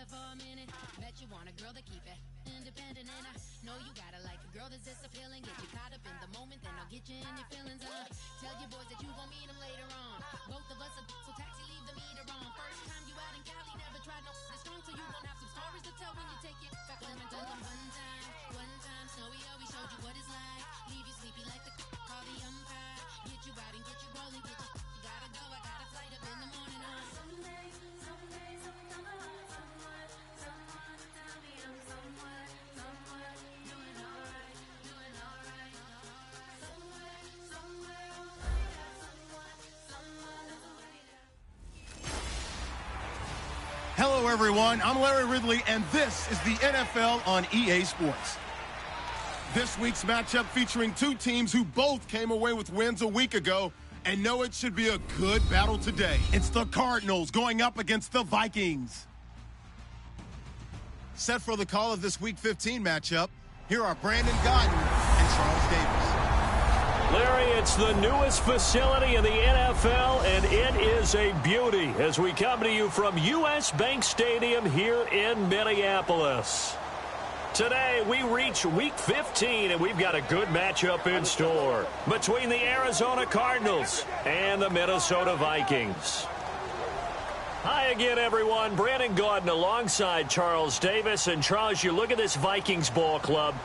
for a minute. Bet you want a girl to keep it independent, and I know you gotta like a girl that's this appealing. Get you caught up in the moment, then I'll get you in your feelings. Tell your boys that you gon' meet them later on. Both of us are so taxi, leave the meter on. First time you out in Cali, never tried no this strong, so you gon' have some stories to tell when you take it back home and tell them one time, Snowy always showed you what it's like. Leave you sleepy like the call the umpire. Get you out and get you rolling, get you gotta go. I got a flight up in the morning on. Someday, someone tell me I'm somewhere doing alright. Somewhere I'll find out someone that's waiting. Hello, everyone. I'm Larry Ridley, and this is the NFL on EA Sports. This week's matchup featuring two teams who both came away with wins a week ago and know it should be a good battle today. It's the Cardinals going up against the Vikings. Set for the call of this Week 15 matchup, here are Brandon Gaudin and Charles Davis. Larry, it's the newest facility in the NFL, and it is a beauty as we come to you from U.S. Bank Stadium here in Minneapolis. Today, we reach Week 15, and we've got a good matchup in store between the Arizona Cardinals and the Minnesota Vikings. Hi again, everyone. Brandon Gaudin alongside Charles Davis. And, Charles, you look at this Vikings ball club.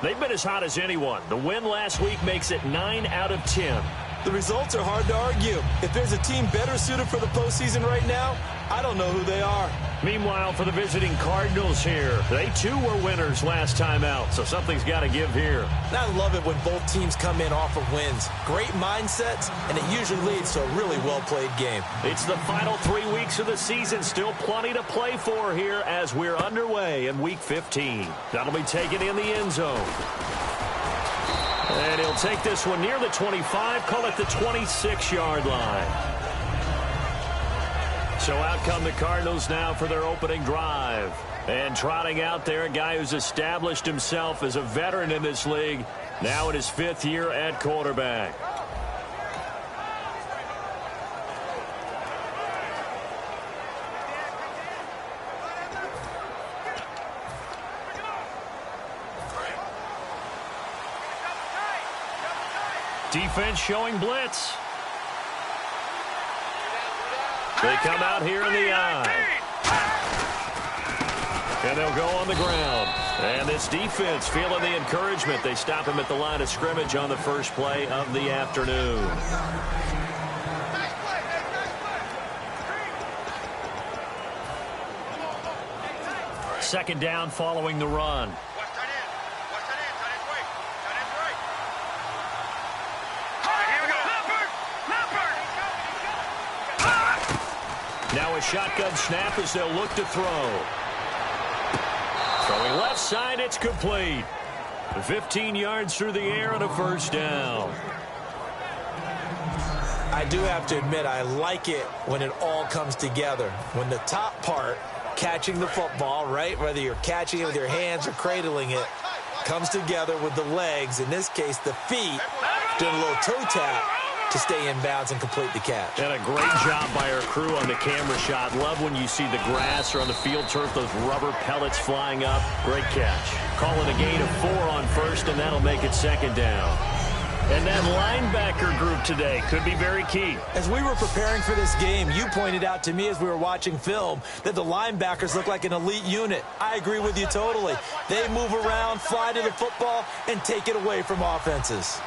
They've been as hot as anyone. The win last week makes it 9 out of 10. The results are hard to argue. If there's a team better suited for the postseason right now, I don't know who they are. Meanwhile, for the visiting Cardinals here, they too were winners last time out, so something's got to give here. I love it when both teams come in off of wins. Great mindsets, and it usually leads to a really well-played game. It's the final 3 weeks of the season. Still plenty to play for here as we're underway in Week 15. That'll be taken in the end zone. And he'll take this one near the 25, call it the 26-yard line. So out come the Cardinals now for their opening drive. And trotting out there, a guy who's established himself as a veteran in this league, now in his 5th year at quarterback. Defense showing blitz. They come out here in the eye. And they'll go on the ground. And this defense feeling the encouragement. They stop him at the line of scrimmage on the first play of the afternoon. Second down following the run. Now a shotgun snap as they'll look to throw. Throwing left side, it's complete. 15 yards through the air and a first down. I do have to admit, I like it when it all comes together. When the top part, catching the football, right, whether you're catching it with your hands or cradling it, comes together with the legs, in this case the feet, doing a little toe tap to stay in bounds and complete the catch. And a great job by our crew on the camera shot. Love when you see the grass or on the field turf, those rubber pellets flying up. Great catch. Calling a gain of 4 on first, and that'll make it second down. And that linebacker group today could be very key. As we were preparing for this game, you pointed out to me as we were watching film that the linebackers look like an elite unit. I agree with you totally. They move around, fly to the football, and take it away from offenses.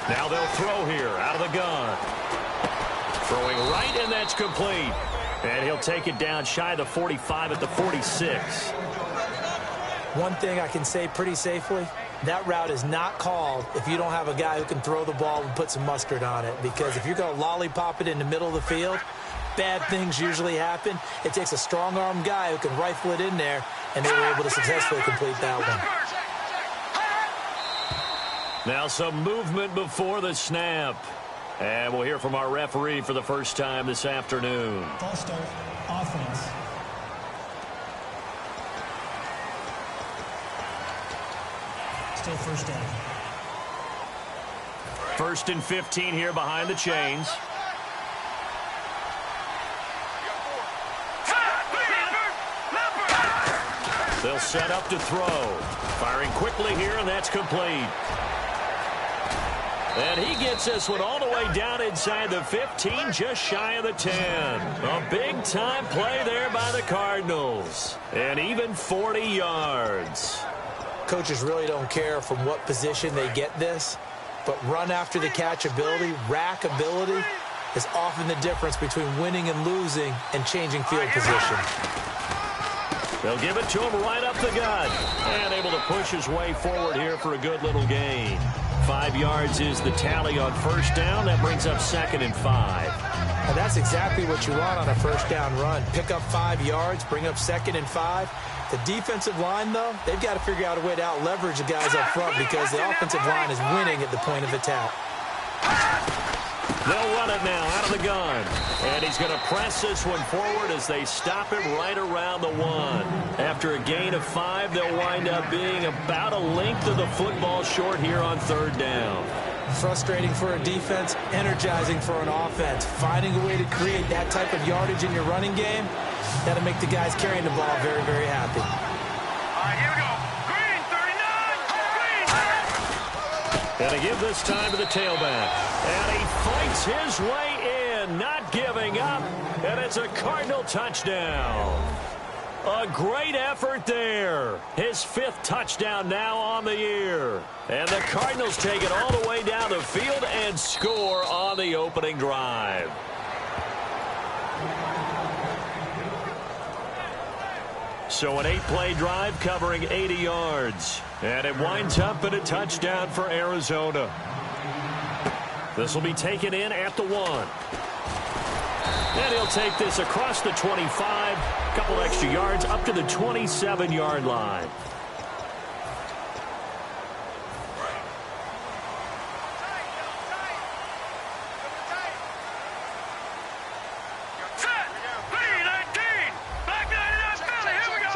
Now they'll throw here out of the gun. Throwing right, and that's complete. And he'll take it down shy of the 45 at the 46. One thing I can say pretty safely, that route is not called if you don't have a guy who can throw the ball and put some mustard on it. Because if you're going to lollipop it in the middle of the field, bad things usually happen. It takes a strong-arm guy who can rifle it in there, and they were able to successfully complete that one. Now some movement before the snap. And we'll hear from our referee for the first time this afternoon. False start, offense. Still first down. 1st and 15 here behind the chains. They'll set up to throw. Firing quickly here, and that's complete. And he gets this one all the way down inside the 15, just shy of the 10. A big-time play there by the Cardinals. And even 40 yards. Coaches really don't care from what position they get this, but run after the catch ability, rack ability, is often the difference between winning and losing and changing field position. They'll give it to him right up the gut. And able to push his way forward here for a good little gain. 5 yards is the tally on first down. That brings up 2nd and 5. And that's exactly what you want on a first down run. Pick up 5 yards, bring up 2nd and 5. The defensive line, though, they've got to figure out a way to out-leverage the guys up front because the offensive line is winning at the point of attack. They'll run it now out of the gun. And he's going to press this one forward as they stop him right around the 1. After a gain of 5, they'll wind up being about a length of the football short here on 3rd down. Frustrating for a defense, energizing for an offense. Finding a way to create that type of yardage in your running game, that'll make the guys carrying the ball very, very happy. All right, here we go. Green, 39, green. And to give this time to the tailback. And he fights his way in, not giving up. And it's a Cardinal touchdown. A great effort there. His 5th touchdown now on the year. And the Cardinals take it all the way down the field and score on the opening drive. So an 8-play drive covering 80 yards. And it winds up in a touchdown for Arizona. This will be taken in at the 1. And he'll take this across the 25. A couple extra yards up to the 27-yard line. Set. Green, 19. Back 99, Philly. Here we go.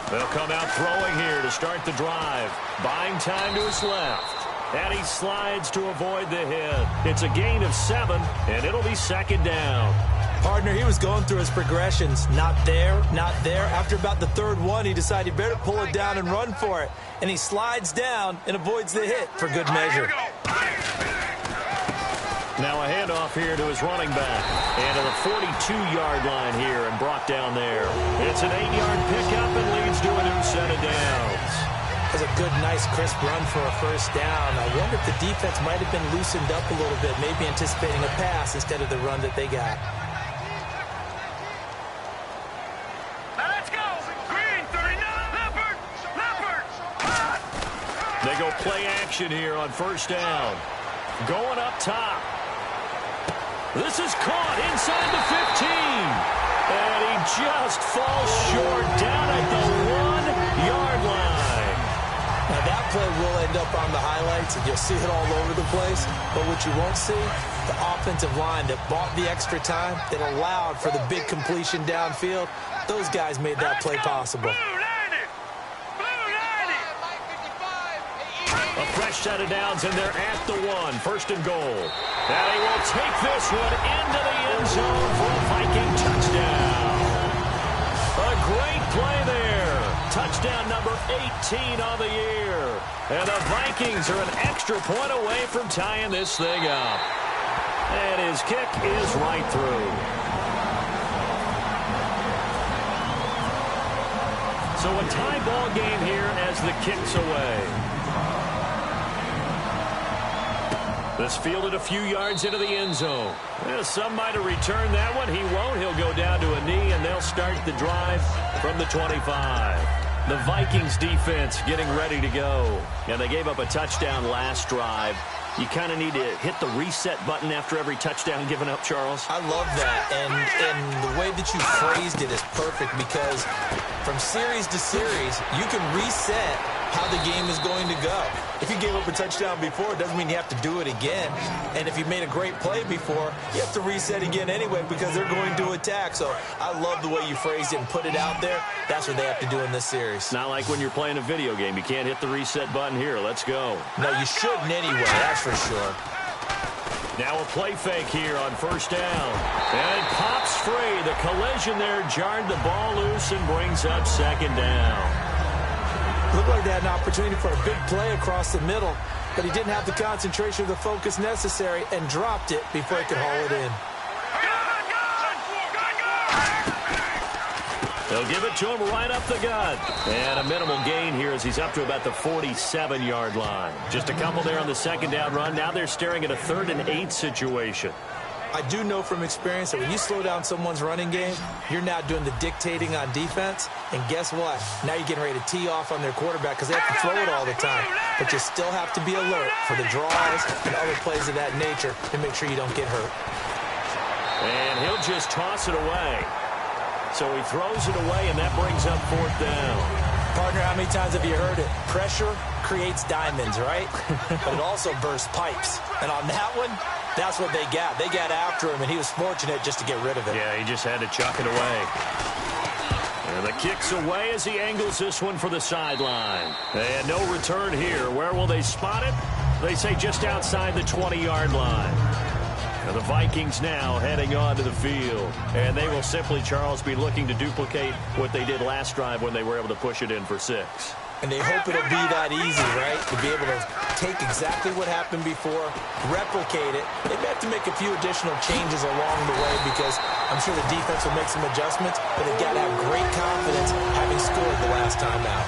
They'll come out throwing here to start the drive. Buying time to his left. And he slides to avoid the hit. It's a gain of 7, and it'll be 2nd down. Partner, he was going through his progressions. Not there, not there. After about the 3rd one, he decided he better pull it down and run for it. And he slides down and avoids the hit for good measure. Now a handoff here to his running back. And to the 42-yard line here and brought down there. It's an 8-yard pickup and leads to a new set of downs. That's a good, nice, crisp run for a first down. I wonder if the defense might have been loosened up a little bit, maybe anticipating a pass instead of the run that they got. Let's go. Green, 39. Leopard. They go play action here on first down. Going up top. This is caught inside the 15. And he just falls short down at the 1-yard line. Now that play will end up on the highlights, and you'll see it all over the place. But what you won't see, the offensive line that bought the extra time, that allowed for the big completion downfield, those guys made that play possible. A fresh set of downs, and they're at the 1. 1st and goal. And he will take this one into the end zone for a Viking touchdown. A great play there. Touchdown number 18 on the year. And the Vikings are an extra point away from tying this thing up. And his kick is right through. So a tie ball game here as the kick's away. This fielded a few yards into the end zone. Well, some might have returned that one. He won't. He'll go down to a knee, and they'll start the drive from the 25. The Vikings defense getting ready to go. And they gave up a touchdown last drive. You kind of need to hit the reset button after every touchdown given up, Charles. I love that, and the way that you phrased it is perfect because from series to series, you can reset how the game is going to go. If you gave up a touchdown before, it doesn't mean you have to do it again. And if you made a great play before, you have to reset again anyway because they're going to attack. So I love the way you phrased it and put it out there. That's what they have to do in this series. Not like when you're playing a video game. You can't hit the reset button here. Let's go. No, you shouldn't anyway, that's for sure. Now a play fake here on first down. And it pops free. The collision there jarred the ball loose and brings up second down. Looked like they had an opportunity for a big play across the middle, but he didn't have the concentration or the focus necessary and dropped it before he could haul it in. They'll give it to him right up the gut. And a minimal gain here as he's up to about the 47-yard line. Just a couple there on the second down run. Now they're staring at a 3rd and 8 situation. I do know from experience that when you slow down someone's running game, you're now doing the dictating on defense. And guess what? Now you're getting ready to tee off on their quarterback because they have to throw it all the time. But you still have to be alert for the draws and other plays of that nature to make sure you don't get hurt. And he'll just toss it away. So he throws it away, and that brings up 4th down. Partner, how many times have you heard it? Pressure creates diamonds, right? But it also bursts pipes. And on that one, that's what they got. They got after him, and he was fortunate just to get rid of it. Yeah, he just had to chuck it away. And the kick's away as he angles this one for the sideline. And no return here. Where will they spot it? They say just outside the 20-yard line. And the Vikings now heading onto the field. And they will simply, Charles, be looking to duplicate what they did last drive when they were able to push it in for 6. And they hope it'll be that easy, right? To be able to take exactly what happened before, replicate it. They may have to make a few additional changes along the way because I'm sure the defense will make some adjustments, but they've got to have great confidence having scored the last time out.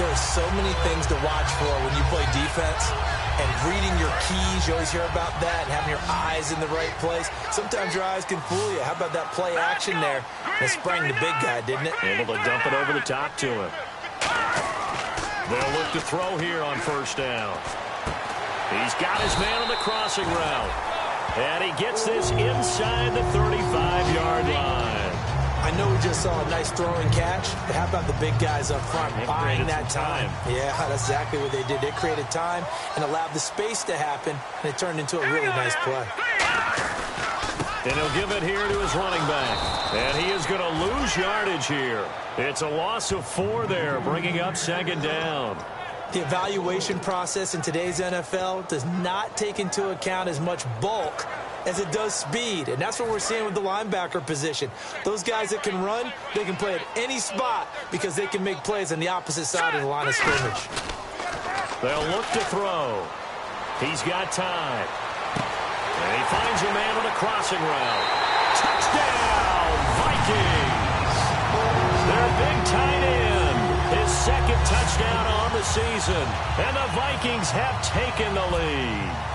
There are so many things to watch for when you play defense. And reading your keys, you always hear about that, and having your eyes in the right place. Sometimes your eyes can fool you. How about that play action there? It sprang the big guy, didn't it? Able to dump it over the top to him. They'll look to throw here on first down. He's got his man on the crossing route. And he gets this inside the 35-yard line. I know we just saw a nice throwing catch, but how about the big guys up front buying that time? Yeah, that's exactly what they did. They created time and allowed the space to happen, and it turned into a really nice play. And he'll give it here to his running back. And he is going to lose yardage here. It's a loss of 4 there, bringing up second down. The evaluation process in today's NFL does not take into account as much bulk as it does speed, and that's what we're seeing with the linebacker position. Those guys that can run, they can play at any spot because they can make plays on the opposite side of the line of scrimmage. They'll look to throw. He's got time. And he finds a man on a crossing route. Touchdown, Vikings! Their big tight end, his second touchdown on the season, and the Vikings have taken the lead.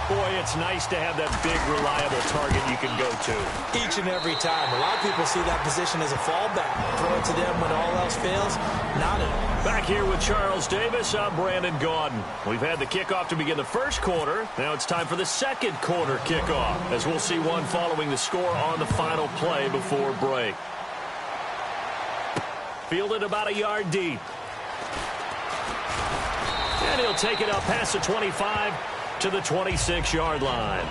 Boy, it's nice to have that big, reliable target you can go to. Each and every time. A lot of people see that position as a fallback. Throw it to them when all else fails. Not it. Back here with Charles Davis, I'm Brandon Gaudin. We've had the kickoff to begin the first quarter. Now it's time for the second quarter kickoff, as we'll see one following the score on the final play before break. Fielded about a yard deep. And he'll take it up past the 25 to the 26-yard line.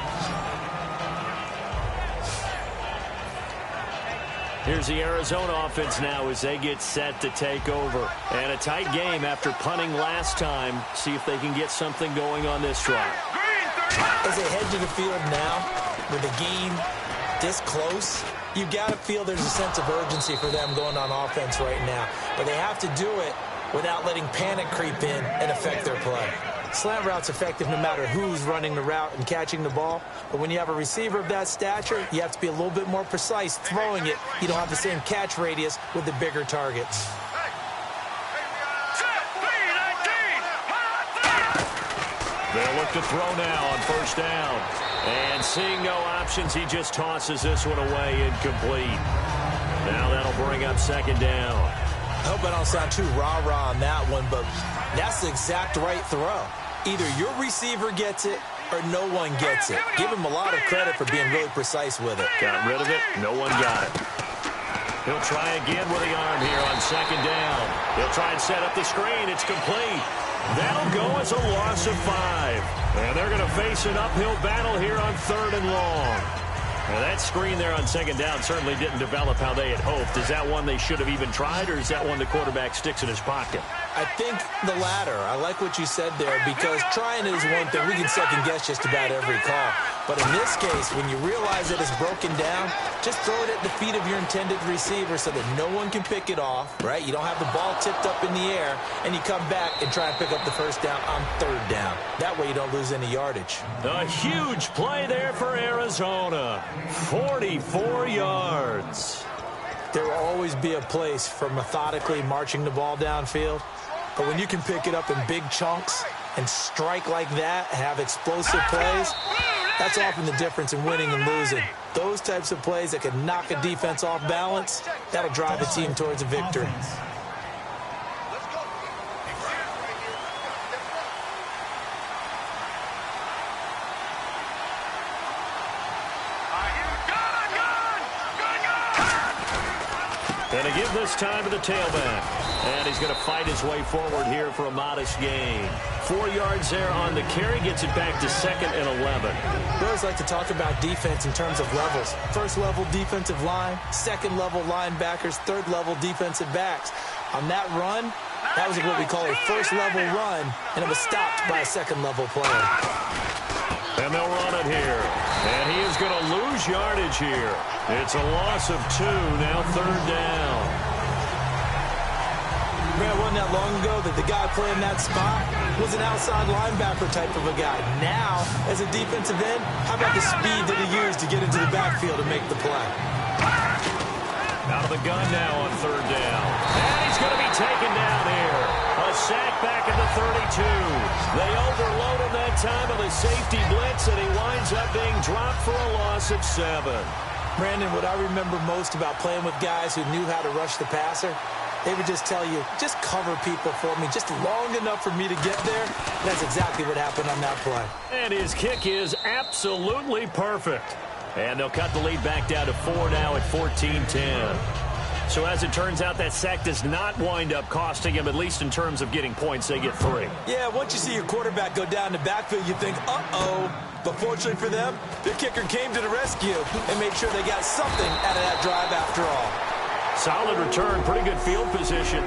Here's the Arizona offense now as they get set to take over. And a tight game after punting last time. See if they can get something going on this drive. As they head to the field now, with the game this close, you got to feel there's a sense of urgency for them going on offense right now. But they have to do it without letting panic creep in and affect their play. Slant route's effective no matter who's running the route and catching the ball. But when you have a receiver of that stature, you have to be a little bit more precise throwing it. You don't have the same catch radius with the bigger targets. They'll look to throw now on first down. And seeing no options, he just tosses this one away incomplete. Now that'll bring up second down. I hope I don't sound too rah-rah on that one, but that's the exact right throw. Either your receiver gets it or no one gets it. Give him a lot of credit for being really precise with it. Got rid of it. No one got it. He'll try again with the arm here on second down. He'll try and set up the screen. It's complete. That'll go as a loss of 5. And they're going to face an uphill battle here on 3rd and long. Now that screen there on second down certainly didn't develop how they had hoped. Is that one they should have even tried, or is that one the quarterback sticks in his pocket? I think the latter. I like what you said there because trying it is one thing. We can second guess just about every call. But in this case, when you realize that it's broken down, just throw it at the feet of your intended receiver so that no one can pick it off, right? You don't have the ball tipped up in the air, and you come back and try and pick up the first down on third down. That way you don't lose any yardage. A huge play there for Arizona. 44 yards. There will always be a place for methodically marching the ball downfield. But when you can pick it up in big chunks and strike like that, have explosive plays, that's often the difference in winning and losing. Those types of plays that can knock a defense off balance, that'll drive a team towards a victory. And to give this time to the tailback. And he's going to fight his way forward here for a modest gain. 4 yards there on the carry, gets it back to second and 11. We always like to talk about defense in terms of levels. First level defensive line, second level linebackers, third level defensive backs. On that run, that was what we call a first level run, and it was stopped by a second level player. And they'll run it here. And he is going to lose yardage here. It's a loss of 2, now third down. Man, it wasn't that long ago that the guy playing that spot was an outside linebacker type of a guy. Now, as a defensive end, how about the speed that he used to get into the backfield and make the play? Out of the gun now on third down. And he's going to be taken down here. A sack back at the 32. They overload him that time of the safety blitz, and he winds up being dropped for a loss of 7. Brandon, what I remember most about playing with guys who knew how to rush the passer, they would just tell you, just cover people for me, just long enough for me to get there. That's exactly what happened on that play. And his kick is absolutely perfect. And they'll cut the lead back down to 4 now at 14-10. So as it turns out, that sack does not wind up costing him, at least in terms of getting points. They get 3. Yeah, once you see your quarterback go down the backfield, you think, uh-oh. But fortunately for them, the kicker came to the rescue and made sure they got something out of that drive after all. Solid return, pretty good field position.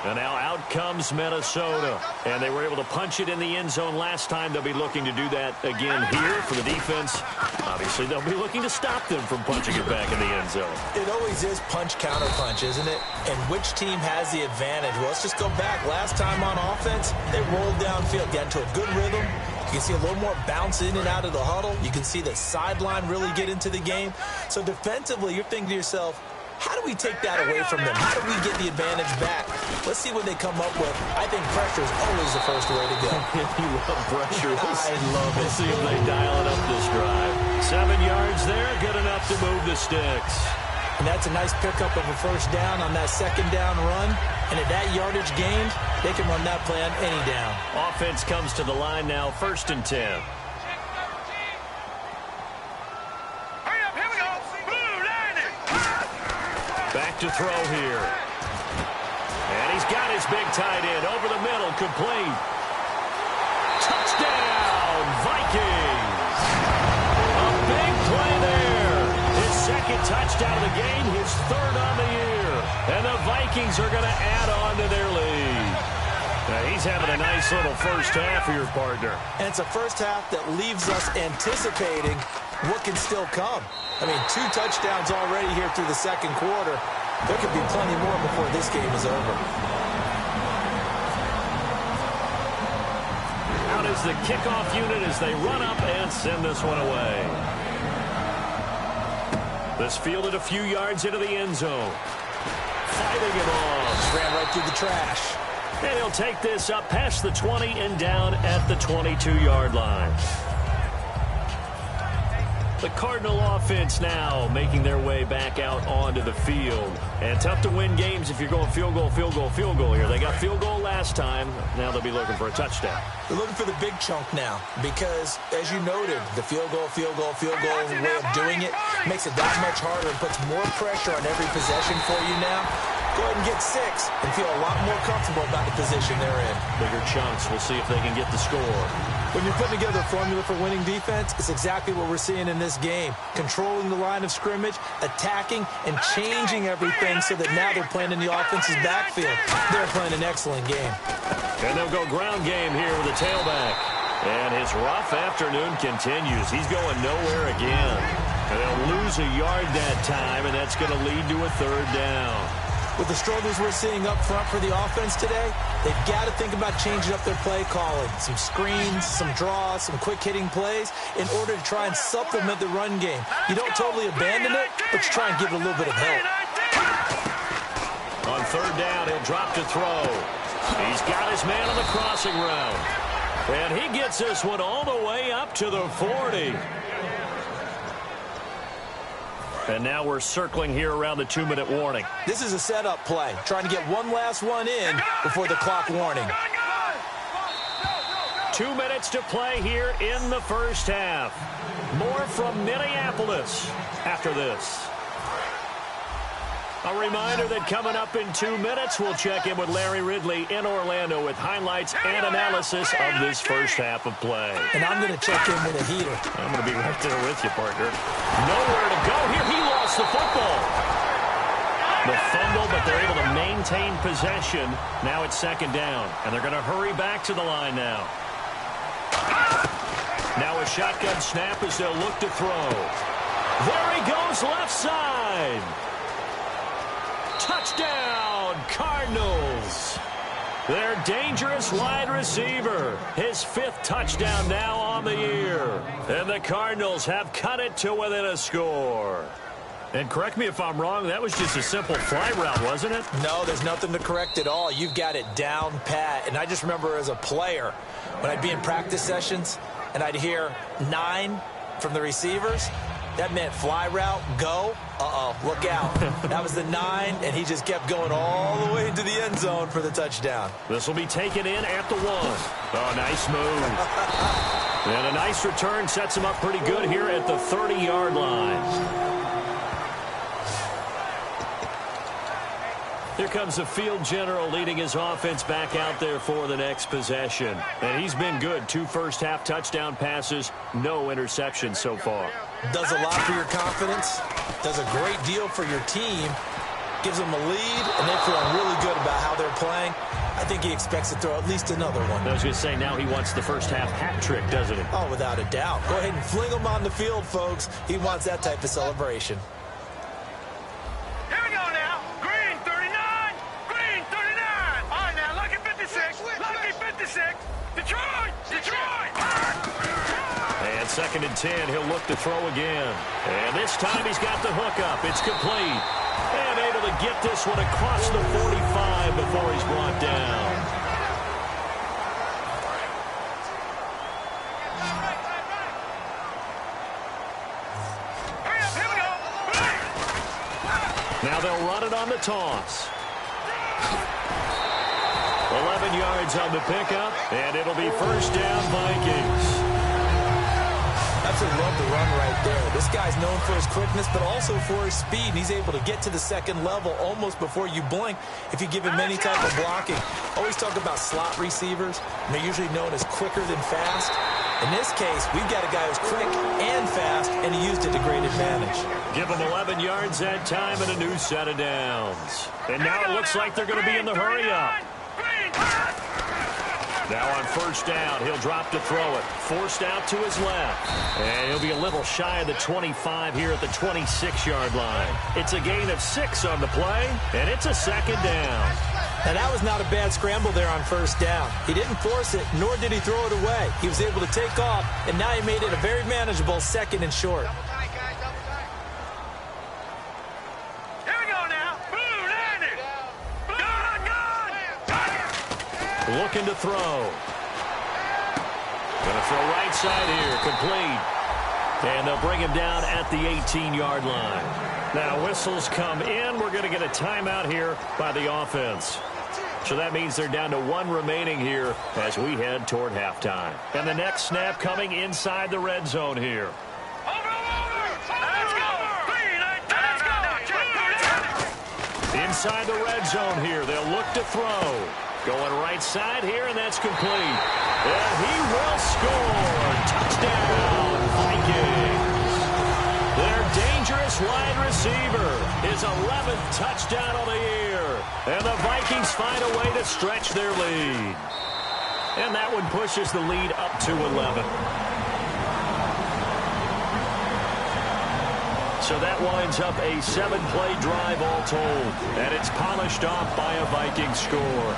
And now out comes Minnesota. And they were able to punch it in the end zone last time. They'll be looking to do that again here for the defense. Obviously, they'll be looking to stop them from punching it back in the end zone. It always is punch-counter-punch, isn't it? And which team has the advantage? Well, let's just go back. Last time on offense, they rolled downfield, got into a good rhythm. You can see a little more bounce in and out of the huddle. You can see the sideline really get into the game. So defensively, you're thinking to yourself, how do we take that away from them? How do we get the advantage back? Let's see what they come up with. I think pressure is always the first way to go. You love pressure. I love it. We'll see if they dial it up this drive. 7 yards there, good enough to move the sticks. And that's a nice pickup of a first down on that second down run. And at that yardage gained, they can run that play on any down. Offense comes to the line now, 1st and 10. Back to throw here. And he's got his big tight end over the middle, complete. Touchdown, Vikings. A big play there. His second touchdown of the game, his 3rd on the year. And the Vikings are going to add on to their lead. Now, he's having a nice little first half here, partner. And it's a first half that leaves us anticipating what can still come. I mean, 2 touchdowns already here through the second quarter. There could be plenty more before this game is over. Out is the kickoff unit as they run up and send this one away. This fielded a few yards into the end zone. Fighting it off. Just ran right through the trash. And he'll take this up past the 20 and down at the 22-yard line. The Cardinal offense now making their way back out onto the field. And tough to win games if you're going field goal, field goal, field goal here. They got field goal last time. Now they'll be looking for a touchdown. They're looking for the big chunk now because, as you noted, the field goal way of doing it makes it that much harder and puts more pressure on every possession for you now. go ahead and get 6 and feel a lot more comfortable about the position they're in. Bigger chunks. We'll see if they can get the score. When you're putting together a formula for winning defense, it's exactly what we're seeing in this game. Controlling the line of scrimmage, attacking, and changing everything so that now they're playing in the offense's backfield. They're playing an excellent game. And they'll go ground game here with the tailback. And his rough afternoon continues. He's going nowhere again. And they'll lose a yard that time, and that's going to lead to a 3rd down. With the struggles we're seeing up front for the offense today, they've got to think about changing up their play calling. Some screens, some draws, some quick-hitting plays in order to try and supplement the run game. You don't totally abandon it, but you try and give it a little bit of help. On 3rd down, he'll drop to throw. He's got his man on the crossing route. And he gets this one all the way up to the 40. And now we're circling here around the 2-minute warning. This is a setup play, trying to get one last one in before the clock warning. 2 minutes to play here in the first half. More from Minneapolis after this. A reminder that coming up in 2 minutes, we'll check in with Larry Ridley in Orlando with highlights and analysis of this first half of play. And I'm going to check in with a heater. I'm going to be right there with you, partner. Nowhere to go here. He lost the football. The fumble, but they're able to maintain possession. Now it's 2nd down, and they're going to hurry back to the line now. Now a shotgun snap as they'll look to throw. There he goes, left side. Touchdown, Cardinals. Their dangerous wide receiver. His 5th touchdown now on the year. And the Cardinals have cut it to within a score. And correct me if I'm wrong, that was just a simple fly route, wasn't it? No, there's nothing to correct at all. You've got it down pat. And I just remember as a player, when I'd be in practice sessions and I'd hear 9 from the receivers, that meant fly route, go. Uh-oh, look out. That was the 9, and he just kept going all the way into the end zone for the touchdown. This will be taken in at the 1. Oh, nice move. And a nice return sets him up pretty good here at the 30-yard line. Here comes the field general leading his offense back out there for the next possession. And he's been good. 2 first-half touchdown passes, no interceptions so far. Does a lot for your confidence, does a great deal for your team, gives them a lead, and they're feeling really good about how they're playing. I think he expects to throw at least another one. I was going to say, now he wants the first-half hat trick, doesn't he? Oh, without a doubt. Go ahead and fling him on the field, folks. He wants that type of celebration. Here we go now. Green 39. Green 39. All right, now, Lucky 56. Lucky 56. Detroit. Detroit. And 2nd and 10, he'll look to throw again. And this time he's got the hook up. It's complete. And able to get this one across the 45 before he's brought down. Here we go. Now they'll run it on the toss. 11 yards on the pickup, and it'll be 1st down, Vikings. Absolutely love the run right there. This guy's known for his quickness, but also for his speed. He's able to get to the 2nd level almost before you blink if you give him any type of blocking. Always talk about slot receivers, and they're usually known as quicker than fast. In this case, we've got a guy who's quick and fast, and he used it to great advantage. Give him 11 yards that time and a new set of downs. And now it looks like they're going to be in the hurry-up. Now on 1st down, he'll drop to throw it. Forced out to his left. And he'll be a little shy of the 25 here at the 26-yard line. It's a gain of 6 on the play, and it's a 2nd down. Now, that was not a bad scramble there on 1st down. He didn't force it, nor did he throw it away. He was able to take off, and now he made it a very manageable 2nd and short. Looking to throw. Going to throw right side here. Complete. And they'll bring him down at the 18-yard line. Now whistles come in. We're going to get a timeout here by the offense. So that means they're down to 1 remaining here as we head toward halftime. And the next snap coming inside the red zone here. Inside the red zone here. They'll look to throw. Going right side here, and that's complete. And he will score. Touchdown, Vikings. Their dangerous wide receiver, his 11th touchdown of the year. And the Vikings find a way to stretch their lead. And that one pushes the lead up to 11. So that winds up a 7-play drive all told. And it's polished off by a Viking score.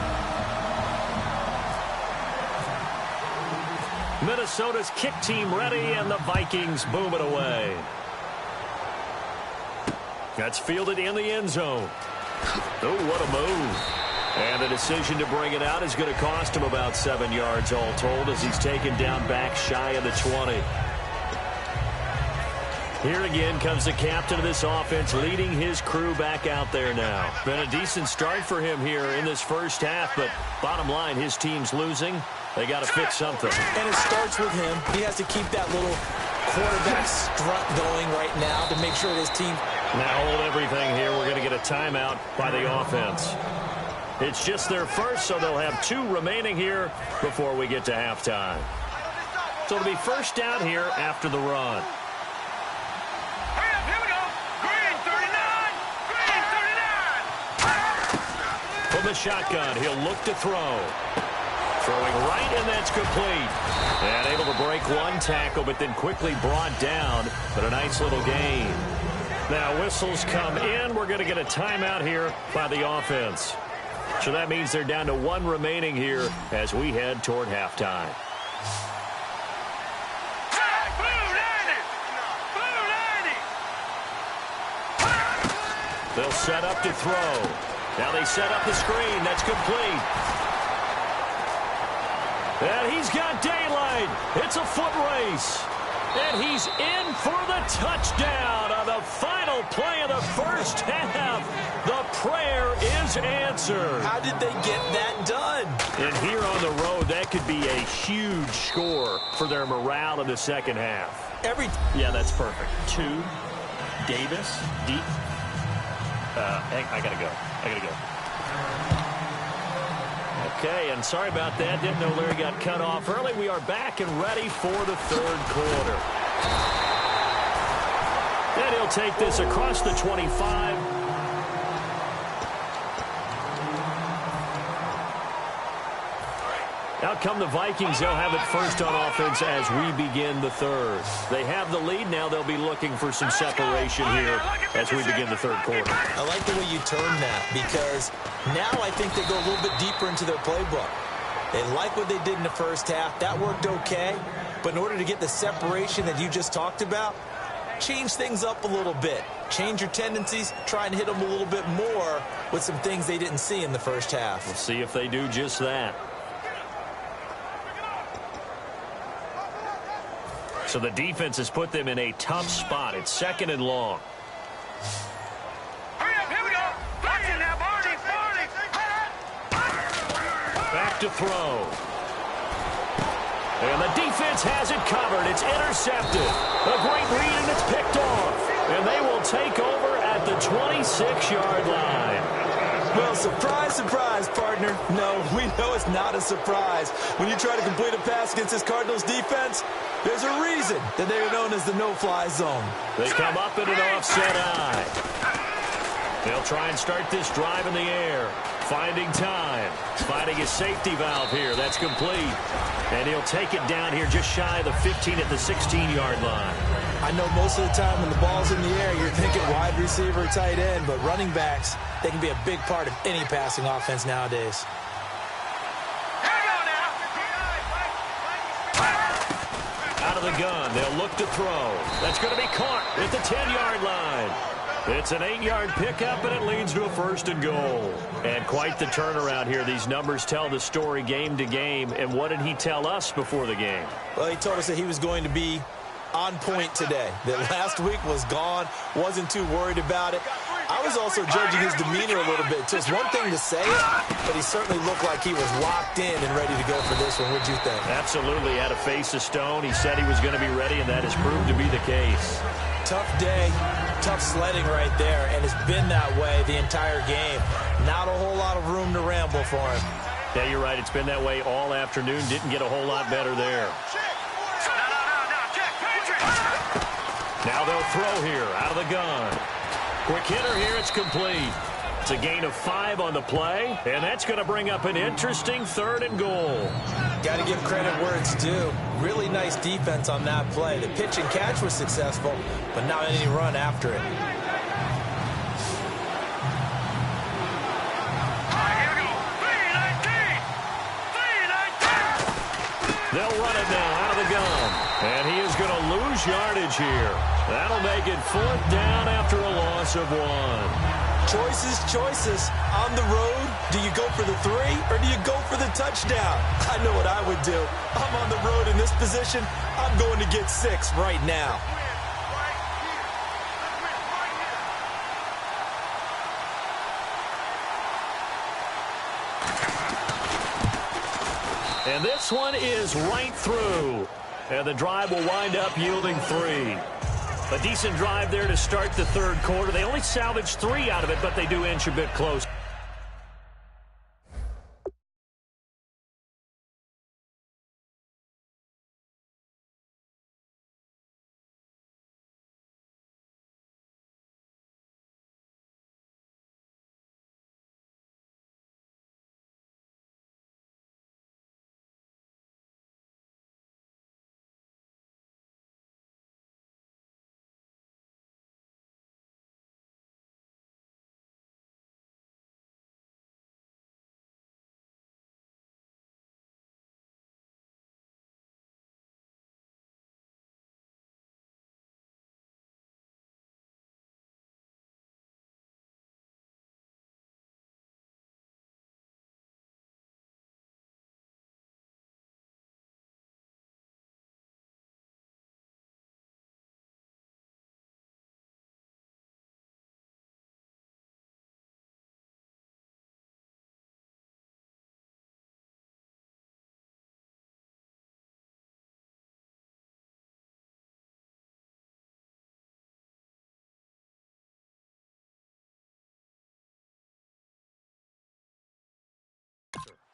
Minnesota's kick team ready, and the Vikings boom it away. That's fielded in the end zone. Oh, what a move. And the decision to bring it out is going to cost him about 7 yards all told as he's taken down back shy of the 20. Here again comes the captain of this offense leading his crew back out there now. Been a decent start for him here in this first half, but bottom line, his team's losing. They got to fix something. And it starts with him. He has to keep that little quarterback strut going right now to make sure his team... Now hold everything here. We're going to get a timeout by the offense. It's just their first, so they'll have 2 remaining here before we get to halftime. So it'll be first down here after the run. Hurry up, here we go. Green 39. Green 39. From the shotgun, he'll look to throw. Throwing right, and that's complete. And able to break one tackle, but then quickly brought down. But a nice little gain. Now whistles come in. We're going to get a timeout here by the offense. So that means they're down to 1 remaining here as we head toward halftime. They'll set up to throw. Now they set up the screen. That's complete. And he's got daylight. It's a foot race. And he's in for the touchdown on the final play of the first half. The prayer is answered. How did they get that done? And here on the road, that could be a huge score for their morale in the second half. Yeah, that's perfect. 2, Davis, deep. I got to go. Okay, and sorry about that. Didn't know Larry got cut off early. We are back and ready for the third quarter. And he'll take this across the 25. Out come the Vikings. They'll have it first on offense as we begin the third. They have the lead. Now they'll be looking for some separation here as we begin the third quarter. I like the way you term that because now I think they go a little bit deeper into their playbook. They like what they did in the first half. That worked okay. But in order to get the separation that you just talked about, change things up a little bit. Change your tendencies. Try and hit them a little bit more with some things they didn't see in the first half. We'll see if they do just that. So the defense has put them in a tough spot. It's 2nd and long. Hurry up, here we go. Watch it now, Barney. Back to throw. And the defense has it covered. It's intercepted. A great read, and it's picked off. And they will take over at the 26-yard line. Well, surprise, surprise, partner. No, we know it's not a surprise. When you try to complete a pass against this Cardinals defense, there's a reason that they are known as the no-fly zone. They come up in an offset eye. They'll try and start this drive in the air. Finding time. Finding his safety valve here. That's complete. And he'll take it down here just shy of the 15 at the 16-yard line. I know most of the time when the ball's in the air, you're thinking wide receiver, tight end, but running backs, they can be a big part of any passing offense nowadays. Out of the gun, they'll look to throw. That's going to be caught at the 10-yard line. It's an 8-yard pickup, and it leads to a 1st and goal. And quite the turnaround here. These numbers tell the story game to game. And what did he tell us before the game? Well, he told us that he was going to be on point today. That last week was gone, wasn't too worried about it. I was also judging his demeanor a little bit. Just one thing to say it, but he certainly looked like he was locked in and ready to go for this one. What'd you think? Absolutely. Had a face of stone. He said he was going to be ready, and that has proved to be the case. Tough day. tough sledding right there, and it's been that way the entire game. Not a whole lot of room to ramble for him. Yeah, you're right. It's been that way all afternoon. Didn't get a whole lot better there. Now they'll throw here out of the gun. Quick hitter here. It's complete. It's a gain of 5 on the play, and that's going to bring up an interesting 3rd and goal. Got to give credit where it's due. Really nice defense on that play. The pitch and catch was successful, but not any run after it. They'll run it now out of the gun. And he is going to lose yardage here. That'll make it 4th down after a loss of 1. Choices. On the road, do you go for the 3 or do you go for the touchdown? I know what I would do. I'm on the road in this position. I'm going to get 6 right now. And this one is right through. And the drive will wind up yielding 3. A decent drive there to start the 3rd quarter. They only salvaged 3 out of it, but they do inch a bit close.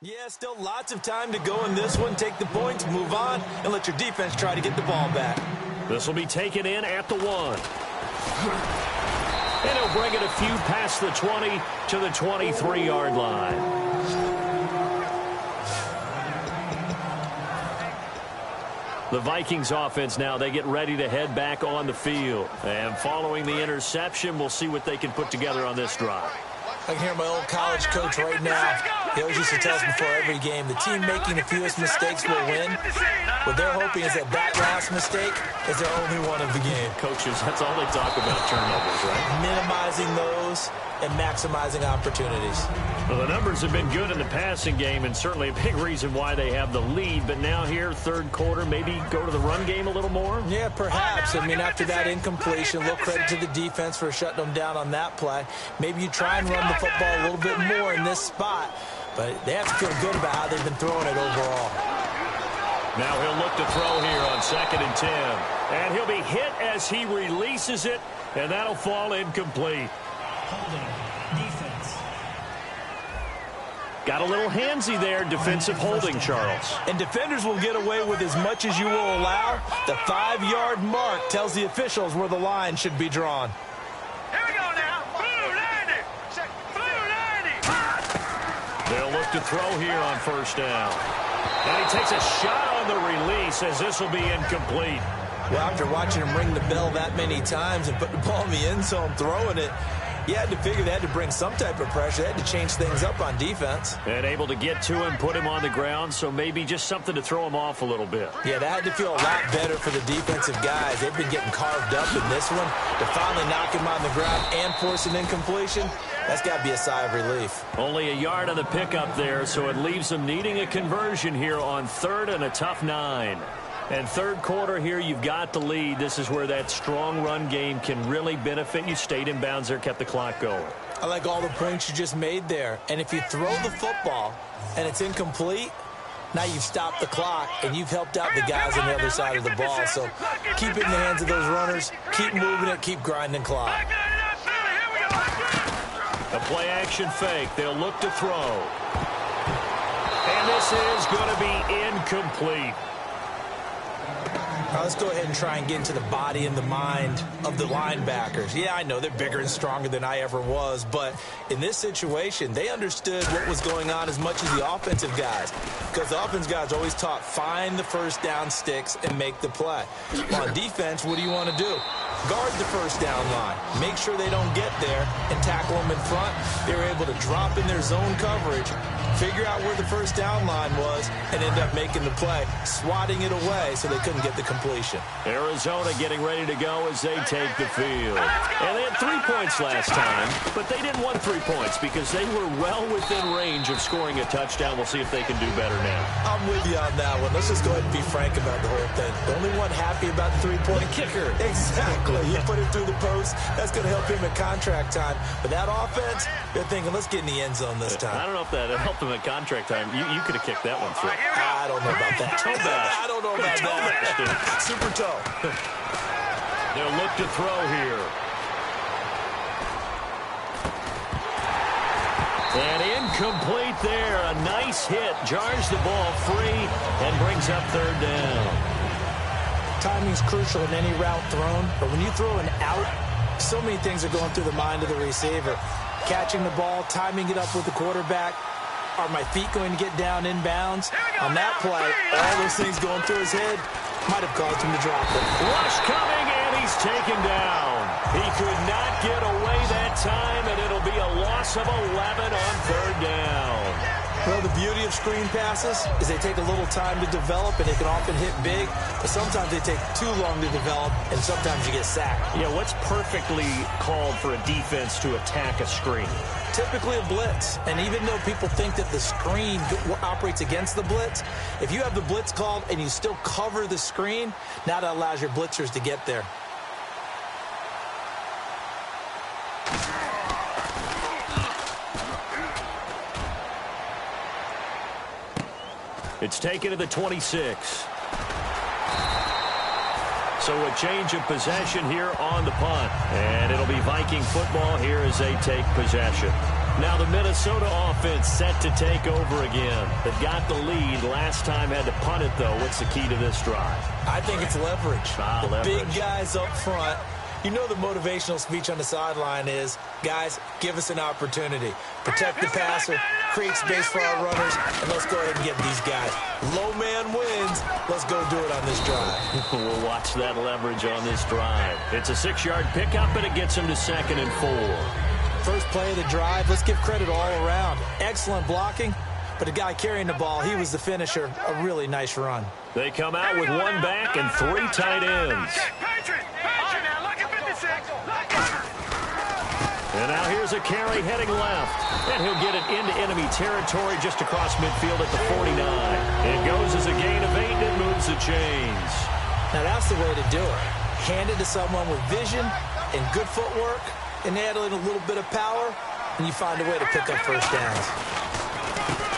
Yeah, still lots of time to go in this one. Take the points, move on, and let your defense try to get the ball back. This will be taken in at the 1. And he'll bring it a few past the 20 to the 23-yard line. The Vikings offense now, they get ready to head back on the field. And following the interception, we'll see what they can put together on this drive. I can hear my old college coach right now. He always used to tell us before every game, the team making the fewest mistakes will win. What they're hoping is that last mistake is their only one of the game. Coaches, that's all they talk about, turnovers, right? Minimizing those and maximizing opportunities. Well, the numbers have been good in the passing game, and certainly a big reason why they have the lead. But now here, 3rd quarter, maybe go to the run game a little more? Yeah, perhaps. I mean, after that incompletion, a little credit to the defense for shutting them down on that play. Maybe you try and run the football a little bit more in this spot. But they have to feel good about how they've been throwing it overall. Now he'll look to throw here on 2nd and 10. And he'll be hit as he releases it, and that'll fall incomplete. Holding. Defense. Got a little handsy there, defensive holding, Charles. And defenders will get away with as much as you will allow. The 5-yard mark tells the officials where the line should be drawn. Here we go now. Blue 90. Blue 90. They'll look to throw here on 1st down. And he takes a shot on the release as this will be incomplete. Well, after watching him ring the bell that many times and put the ball in the end zone throwing it, you had to figure they had to bring some type of pressure. They had to change things up on defense. And able to get to him, put him on the ground, so maybe just something to throw him off a little bit. Yeah, that had to feel a lot better for the defensive guys. They've been getting carved up in this one. To finally knock him on the ground and force an incompletion, that's got to be a sigh of relief. Only a yard on the pickup there, so it leaves them needing a conversion here on 3rd and a tough 9. And 3rd quarter here, you've got the lead. This is where that strong run game can really benefit you. Stayed in bounds there, kept the clock going. I like all the points you just made there. And if you throw the football and it's incomplete, Now you've stopped the clock, and you've helped out the guys on the other side of the ball. So keep it in the hands of those runners. Keep moving it. Keep grinding clock. A play-action fake. They'll look to throw. And this is going to be incomplete. Now let's go ahead and try and get into the body and the mind of the linebackers. Yeah, I know they're bigger and stronger than I ever was, but in this situation, they understood what was going on as much as the offensive guys, because the offensive guys always taught find the first down sticks and make the play. On defense, what do you want to do? Guard the first down line. Make sure they don't get there and tackle them in front. They were able to drop in their zone coverage, figure out where the first down line was, and end up making the play, swatting it away so they couldn't get the completion. Arizona getting ready to go as they take the field. And they had 3 points last time, but they didn't want 3 points because they were well within range of scoring a touchdown. We'll see if they can do better now. I'm with you on that one. Let's just go ahead and be frank about the whole thing. The only one happy about the 3-point kicker. Exactly. You put it through the post. That's going to help him at contract time. But that offense, they're thinking, let's get in the end zone this time. I don't know if that helped him at contract time. You could have kicked that one through. I don't know about that. Toe bash. I don't know about that. Super toe. They'll look to throw here. And incomplete there. A nice hit. Jars the ball free and brings up third down. Timing's crucial in any route thrown, but when you throw an out, so many things are going through the mind of the receiver. Catching the ball, timing it up with the quarterback. Are my feet going to get down inbounds? On that play, all those things going through his head might have caused him to drop it. Rush coming, and he's taken down. He could not get away that time, and it'll be a loss of 11 on third down. Well, the beauty of screen passes is they take a little time to develop, and they can often hit big, but sometimes they take too long to develop, and sometimes you get sacked. Yeah, what's perfectly called for a defense to attack a screen? Typically a blitz, and even though people think that the screen operates against the blitz, if you have the blitz called and you still cover the screen, now that allows your blitzers to get there. It's taken to the 26. So a change of possession here on the punt. And it'll be Viking football here as they take possession. Now the Minnesota offense set to take over again. They've got the lead. Last time had to punt it, though. What's the key to this drive? I think it's leverage. Leverage. Big guys up front. You know the motivational speech on the sideline is, guys, give us an opportunity. Protect the passer, create space for our runners, and let's go ahead and get these guys. Low man wins. Let's go do it on this drive. We'll watch that leverage on this drive. It's a 6-yard pickup, and it gets him to 2nd and 4. First play of the drive, let's give credit all around. Excellent blocking, but the guy carrying the ball, he was the finisher. A really nice run. They come out with 1 back and 3 tight ends. And now here's a carry heading left. And he'll get it into enemy territory just across midfield at the 49. It goes as a gain of 8 and it moves the chains. Now that's the way to do it. Hand it to someone with vision and good footwork, and add in a little bit of power, and you find a way to pick up first downs.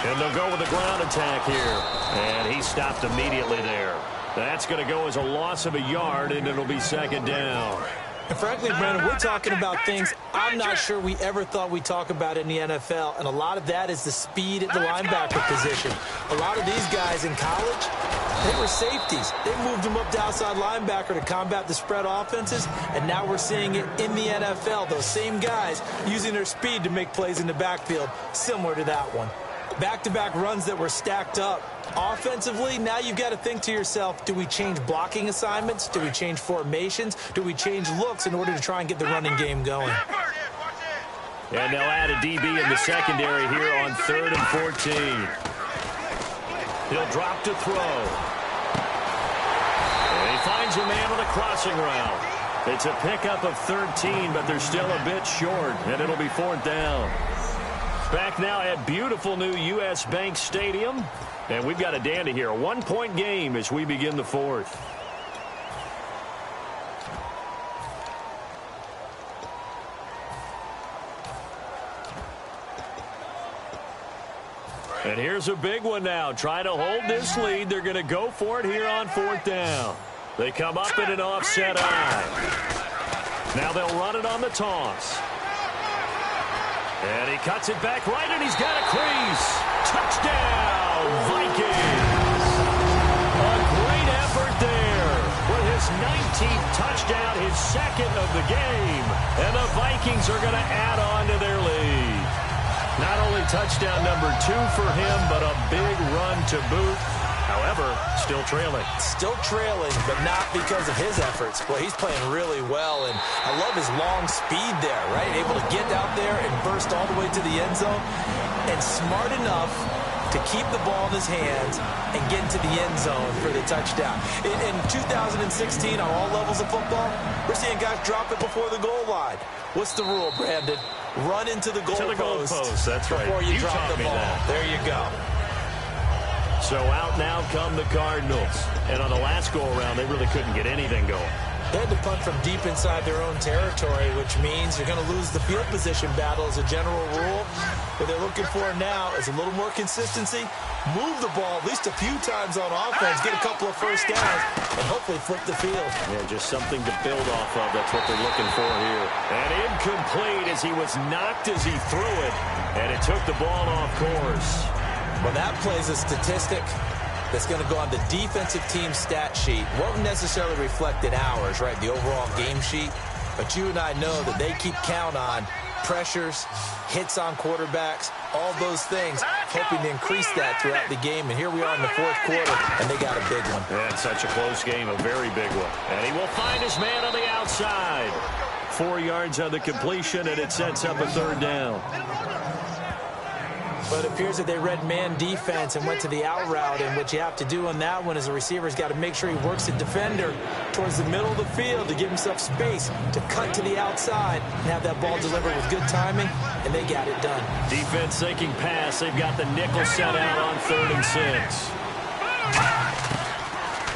And they'll go with a ground attack here. And he stopped immediately there. That's going to go as a loss of a yard, and it'll be 2nd down. And frankly, Brandon, we're talking about things I'm not sure we ever thought we'd talk about in the NFL, and a lot of that is the speed at the linebacker position. A lot of these guys in college, they were safeties. They moved them up to outside linebacker to combat the spread offenses, and now we're seeing it in the NFL. Those same guys using their speed to make plays in the backfield, similar to that one. Back-to-back runs that were stacked up. Offensively, now you've got to think to yourself, do we change blocking assignments? Do we change formations? Do we change looks in order to try and get the running game going? And they'll add a DB in the secondary here on 3rd and 14. He'll drop to throw. And he finds a man on a crossing route. It's a pickup of 13, but they're still a bit short, and it'll be 4th down. Back now at beautiful new U.S. Bank Stadium. And we've got a dandy here. A 1-point game as we begin the 4th. And here's a big one now. Trying to hold this lead. They're going to go for it here on 4th down. They come up in an offset eye. Now they'll run it on the toss. And he cuts it back right, and he's got a crease. Touchdown, Vikings. A great effort there with his 19th touchdown, his second of the game. And the Vikings are going to add on to their lead. Not only touchdown number 2 for him, but a big run to boot. However, still trailing. Still trailing, but not because of his efforts. Boy, he's playing really well, and I love his long speed there, right? Able to get out there and burst all the way to the end zone, and smart enough to keep the ball in his hands and get into the end zone for the touchdown. In 2016, on all levels of football, we're seeing guys drop it before the goal line. What's the rule, Brandon? Run into the goalpost. That's right. Before you drop the ball. There you go. So out now come the Cardinals. And on the last go-around, they really couldn't get anything going. They had to punt from deep inside their own territory, which means you're going to lose the field position battle as a general rule. What they're looking for now is a little more consistency, move the ball at least a few times on offense, get a couple of first downs, and hopefully flip the field. Yeah, just something to build off of. That's what they're looking for here. And incomplete as he was knocked as he threw it, and it took the ball off course. Well, that plays a statistic that's going to go on the defensive team stat sheet. Won't necessarily reflect in ours, right, the overall game sheet. But you and I know that they keep count on pressures, hits on quarterbacks, all those things, hoping to increase that throughout the game. And here we are in the 4th quarter, and they got a big one. Yeah, it's such a close game, a very big one. And he will find his man on the outside. 4 yards on the completion, and it sets up a 3rd down. But it appears that they read man defense and went to the out route, and what you have to do on that one is the receiver's got to make sure he works the defender towards the middle of the field to give himself space to cut to the outside and have that ball delivered with good timing, and they got it done. Defense thinking pass. They've got the nickel set out on 3rd and 6.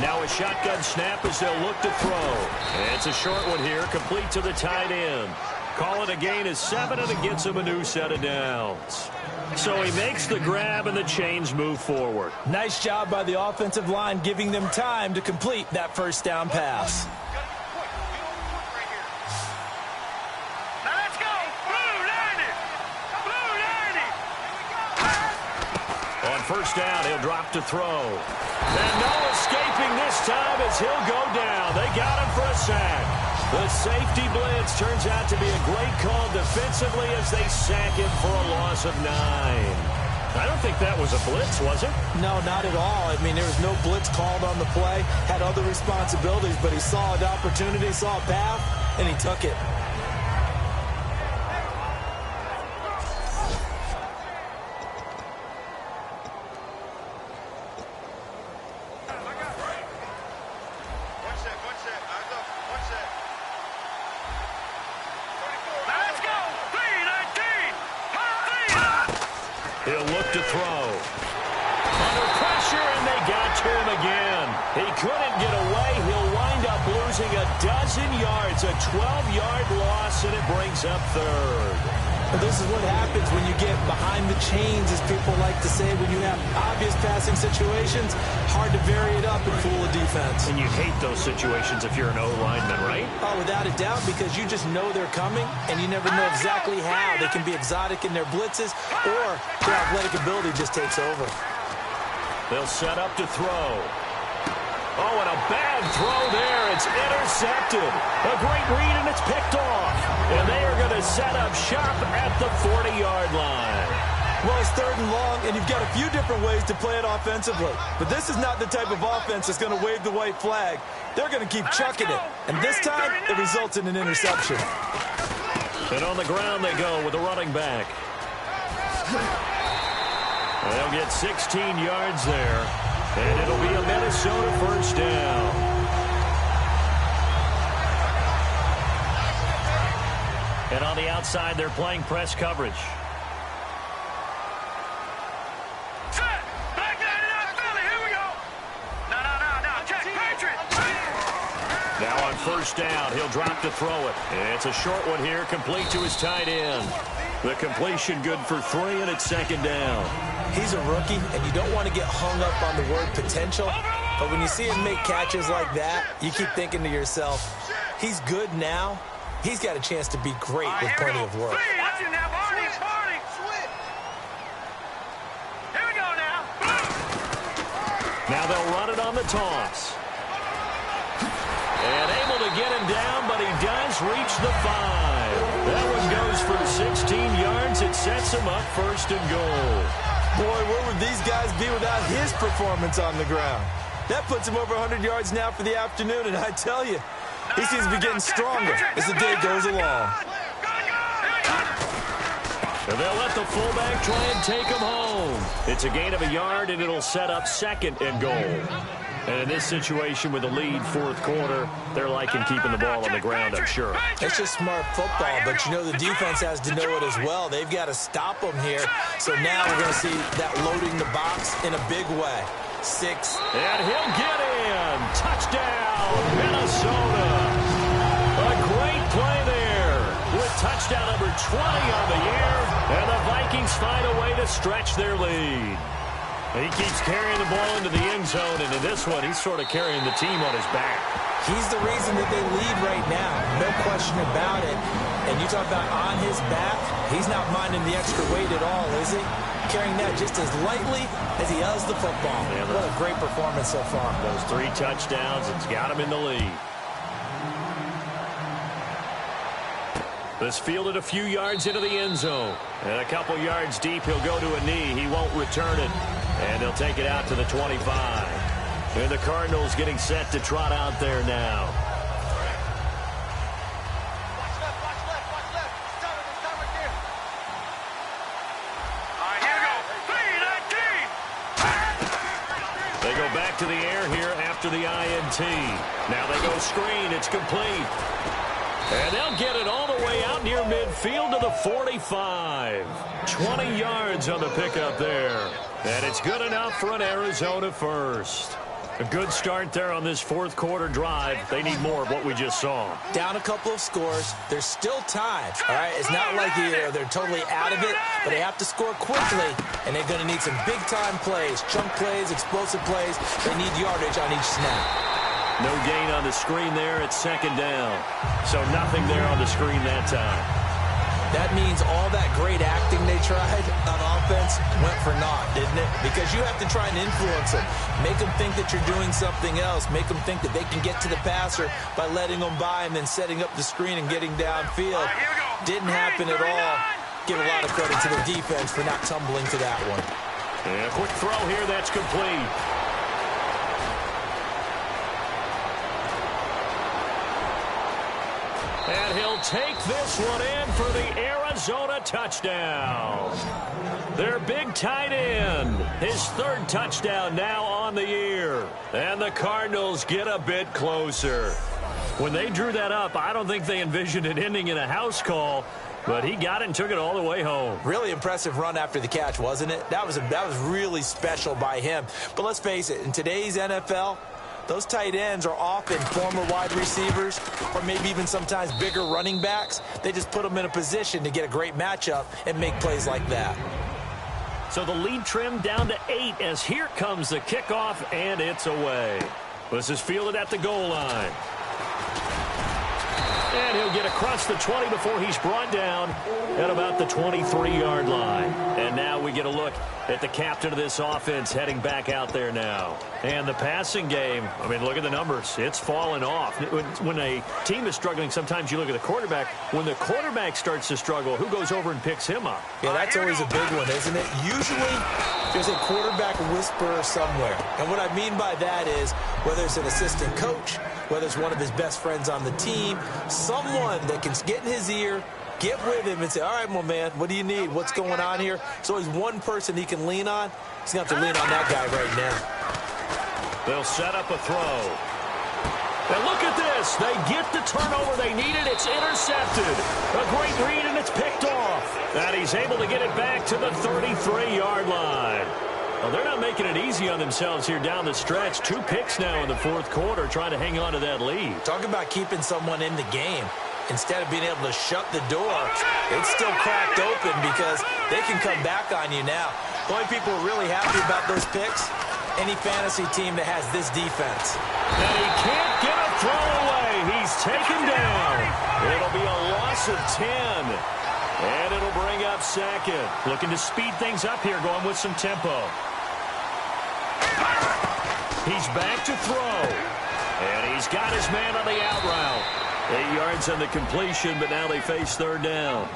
Now a shotgun snap as they'll look to throw. And it's a short one here, complete to the tight end. Call it a gain of 7, and it gets him a new set of downs. So he makes the grab, and the chains move forward. Nice job by the offensive line, giving them time to complete that first down pass. Now let's go. Blue 90. Blue 90. On first down, he'll drop to throw. And no escaping this time as he'll go down. They got him for a sack. The safety blitz turns out to be a great call defensively as they sack him for a loss of 9. I don't think that was a blitz, was it? No, not at all. I mean, there was no blitz called on the play. Had other responsibilities, but he saw an opportunity, saw a path, and he took it. He'll look to throw. Under pressure, and they got to him again. He couldn't get away. He'll wind up losing a dozen yards, a 12-yard loss, and it brings up 3rd. Well, this is what happens when you get behind the chains, as people like to say, when you have obvious passing situations. Hard to vary it up and fool a defense. And you hate those situations if you're an O-lineman, right? Oh, without a doubt, because you just know they're coming, and you never know exactly how. They can be exotic in their blitzes, or their athletic ability just takes over. They'll set up to throw. Oh, and a bad throw there. It's intercepted. A great read, and it's picked off. And they are going to set up shop at the 40-yard line. Well, it's 3rd and long, and you've got a few different ways to play it offensively. But this is not the type of offense that's going to wave the white flag. They're going to keep chucking it. And this time, it results in an interception. And on the ground they go with the running back. They'll get 16 yards there. And it'll be a Minnesota first down. And on the outside, they're playing press coverage. Set. Back down to that Philly. Here we go. No. Check. Patriot. Now on first down, he'll drop to throw it. It's a short one here, complete to his tight end. The completion good for 3, and it's second down. He's a rookie, and you don't want to get hung up on the word potential. But when you see him make catches like that, you keep thinking to yourself, he's good now. He's got a chance to be great with plenty of work. Here we go now. Now they'll run it on the toss. And able to get him down, but he does reach the 5. That one goes for 16 yards. It sets him up first and goal. Boy, where would these guys be without his performance on the ground? That puts him over 100 yards now for the afternoon, and I tell you, he seems to be getting stronger as the day goes along. And they'll let the fullback try and take him home. It's a gain of a yard, and it'll set up second and goal. And in this situation with the lead, fourth quarter, they're liking keeping the ball on the ground, I'm sure. It's just smart football, but you know the defense has to know it as well. They've got to stop them here. So now we're going to see that loading the box in a big way. 6. And he'll get in. Touchdown, Minnesota. A great play there with touchdown number 20 on the year. And the Vikings find a way to stretch their lead. He keeps carrying the ball into the end zone, and in this one, he's sort of carrying the team on his back. He's the reason that they lead right now, no question about it. And you talk about on his back, he's not minding the extra weight at all, is he? Carrying that just as lightly as he does the football. Yeah, what a great performance so far. Those 3 touchdowns, it's got him in the lead. This fielded a few yards into the end zone. And a couple yards deep, he'll go to a knee. He won't return it. And they'll take it out to the 25. And the Cardinals getting set to trot out there now. Watch left, watch left, watch left. Stop right there. All right, here we go. 3-19. They go back to the air here after the INT. Now they go screen. It's complete. And they'll get it all the way out near midfield to the 45. 20 yards on the pickup there. And it's good enough for an Arizona first. A good start there on this fourth quarter drive. They need more of what we just saw. Down a couple of scores. There's still time. All right, it's not like they're totally out of it, but they have to score quickly, and they're going to need some big-time plays, chunk plays, explosive plays. They need yardage on each snap. No gain on the screen there. It's second down. So nothing there on the screen that time. That means all that great acting they tried on offense went for naught, didn't it? Because you have to try and influence them. Make them think that you're doing something else. Make them think that they can get to the passer by letting them by and then setting up the screen and getting downfield. Didn't happen at all. Give a lot of credit to the defense for not tumbling to that one. And a quick throw here. That's complete. And he'll take this one in for the Arizona touchdown. Their big tight end. His 3rd touchdown now on the year. And the Cardinals get a bit closer. When they drew that up, I don't think they envisioned it ending in a house call. But he got it and took it all the way home. Really impressive run after the catch, wasn't it? That was really special by him. But let's face it, in today's NFL, those tight ends are often former wide receivers or maybe even sometimes bigger running backs. They just put them in a position to get a great matchup and make plays like that. So the lead trimmed down to 8 as here comes the kickoff, and it's away. This is fielded at the goal line. And he'll get across the 20 before he's brought down at about the 23-yard line. And now we get a look at the captain of this offense heading back out there now. And the passing game, I mean, look at the numbers. It's fallen off. When a team is struggling, sometimes you look at the quarterback. When the quarterback starts to struggle, who goes over and picks him up? Yeah, that's always a big one, isn't it? Usually, there's a quarterback whisperer somewhere. And what I mean by that is, whether it's an assistant coach, whether it's one of his best friends on the team, someone that can get in his ear, get with him and say, all right, my man, what do you need? What's going on here? So there's one person he can lean on. He's going to have to lean on that guy right now. They'll set up a throw. And look at this. They get the turnover they needed. It's intercepted. A great read, and it's picked off. And he's able to get it back to the 33-yard line. Well, they're not making it easy on themselves here down the stretch. 2 picks now in the fourth quarter trying to hang on to that lead. Talk about keeping someone in the game. instead of being able to shut the door, it's still cracked open because they can come back on you now. The only people really happy about those picks, any fantasy team that has this defense. And he can't get a throw away. He's taken down. It'll be a loss of 10. And it'll bring up second. Looking to speed things up here, going with some tempo. He's back to throw. And he's got his man on the out route. 8 yards on the completion, but now they face third down.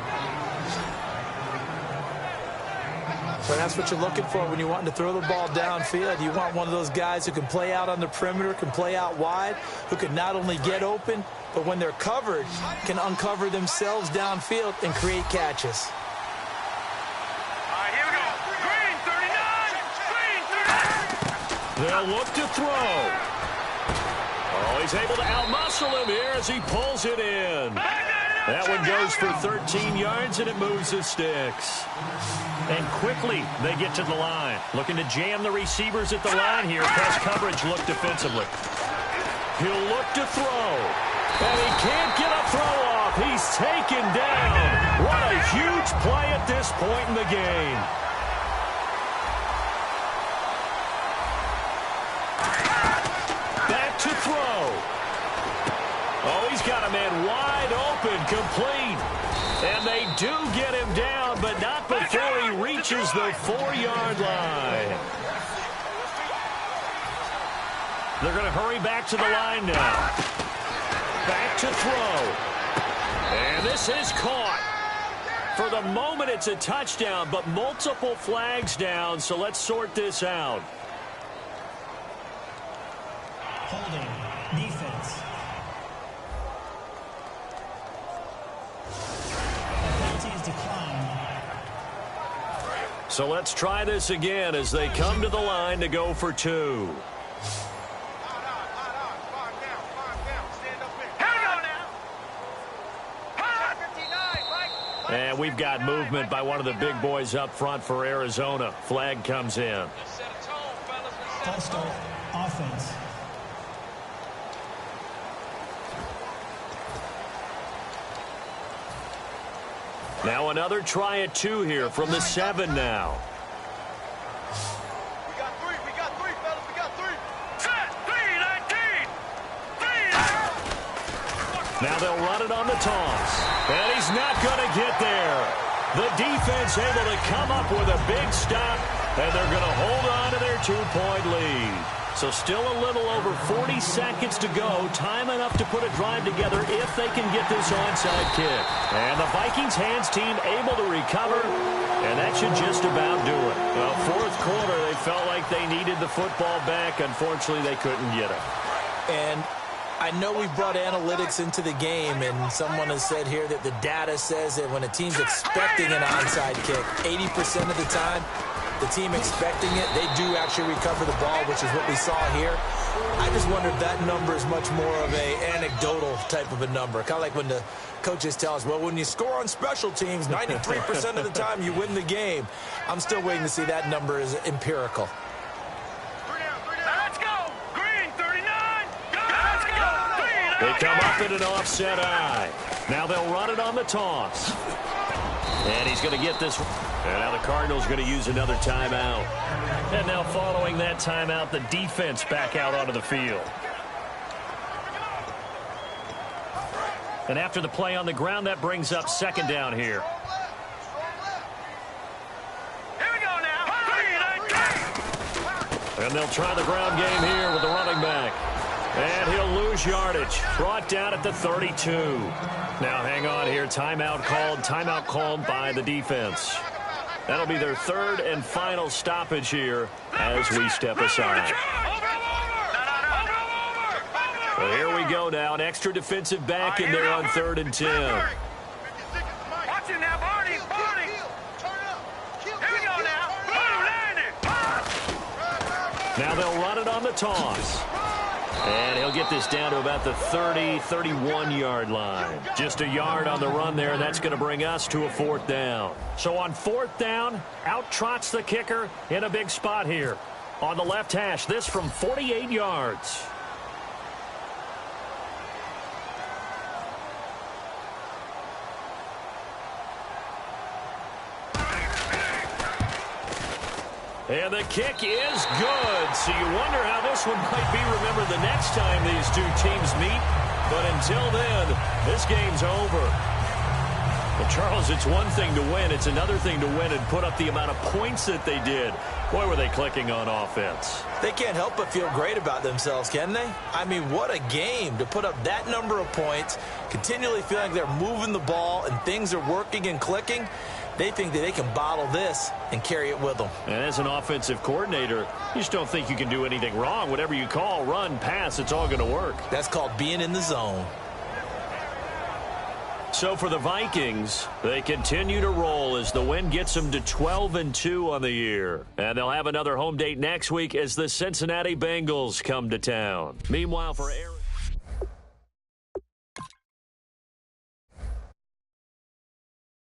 Well, that's what you're looking for when you're wanting to throw the ball downfield. You want one of those guys who can play out on the perimeter, can play out wide, who can not only get open, but when they're covered, can uncover themselves downfield and create catches. All right, here we go. Green 39. Green 39. They'll look to throw. Oh, he's able to outmuscle him here as he pulls it in. That one goes for 13 yards, and it moves the sticks. And quickly, they get to the line. Looking to jam the receivers at the line here. Press coverage look defensively. He'll look to throw. And he can't get a throw off. He's taken down. What a huge play at this point in the game. Back to throw. Oh, he's got a man wide open, complete. And they do get him down, but not before he reaches the 4-yard line. They're going to hurry back to the line now. Back to throw. And this is caught. For the moment, it's a touchdown, but multiple flags down, so let's sort this out. Holding. Defense. Penalty is declined. So let's try this again as they come to the line to go for 2. And we've got movement by one of the big boys up front for Arizona. Flag comes in. False start. Offense. Now another try at 2 here from the 7 now. We got 3, fellas, we got 3. Set, 3-19. Now they'll run it on the toss. And he's not going to get there. The defense able to come up with a big stop, and they're going to hold on to their 2-point lead. So still a little over 40 seconds to go. Time enough to put a drive together if they can get this onside kick. And the Vikings hands team able to recover, and that should just about do it. Well, fourth quarter, they felt like they needed the football back. Unfortunately, they couldn't get it. And I know we brought analytics into the game, and someone has said here that the data says that when a team's expecting an onside kick, 80% of the time, the team expecting it, they do actually recover the ball, which is what we saw here. I just wonder if that number is much more of a anecdotal type of a number. Kind of like when the coaches tell us, well, when you score on special teams, 93% of the time you win the game. I'm still waiting to see that number is empirical. Let's go. Green 39. Let's go. They come up in an offset eye. Now they'll run it on the toss. And he's going to get this. And now the Cardinals going to use another timeout. And now following that timeout, the defense back out onto the field. And after the play on the ground, that brings up second down here. Here we go now. And they'll try the ground game here with the running back. And he'll lose yardage. Brought down at the 32. Now hang on here. Timeout called by the defense. That'll be their third and final stoppage here as we step aside. So here we go now. An extra defensive back in there on 3rd and 10. Watch him now, Barney. Here we go now. Now they'll run it on the toss. And he'll get this down to about the 30, 31-yard line. Just a yard on the run there, and that's going to bring us to a 4th down. So on 4th down, out trots the kicker in a big spot here. On the left hash, this from 48 yards. And the kick is good. So you wonder how this one might be remembered the next time these two teams meet. But until then, this game's over. Well, Charles, it's one thing to win. It's another thing to win and put up the amount of points that they did. Boy, were they clicking on offense. They can't help but feel great about themselves, can they? I mean, what a game to put up that number of points, continually feeling they're moving the ball and things are working and clicking. They think that they can bottle this and carry it with them. And as an offensive coordinator, you just don't think you can do anything wrong. Whatever you call, run, pass, it's all going to work. That's called being in the zone. So for the Vikings, they continue to roll as the win gets them to 12-2 on the year. And they'll have another home date next week as the Cincinnati Bengals come to town. Meanwhile, for Aaron...